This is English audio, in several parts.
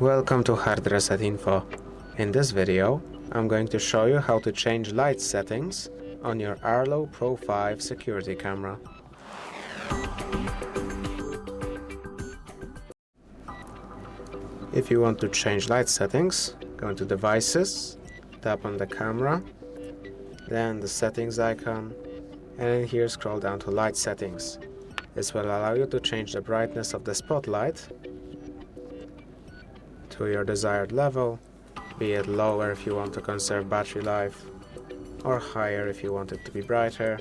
Welcome to HardReset.Info. In this video, I'm going to show you how to change light settings on your ARLO Pro 5 security camera. If you want to change light settings, go into Devices, tap on the camera, then the settings icon, and in here scroll down to light settings. This will allow you to change the brightness of the spotlight to your desired level, be it lower if you want to conserve battery life, or higher if you want it to be brighter.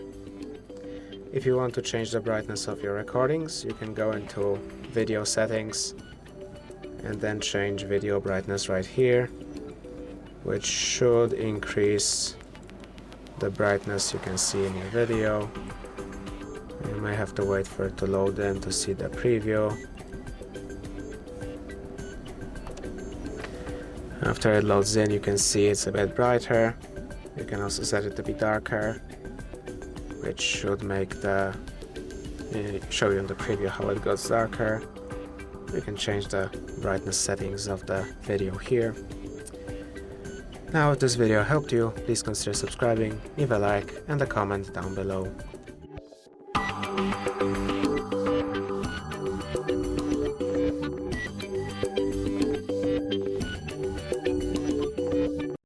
If you want to change the brightness of your recordings, you can go into video settings and then change video brightness right here, which should increase the brightness you can see in your video. You may have to wait for it to load in to see the preview. After it loads in, you can see it's a bit brighter. You can also set it to be darker, which should make show you in the preview how it goes darker. You can change the brightness settings of the video here. Now, if this video helped you, please consider subscribing, leave a like and a comment down below.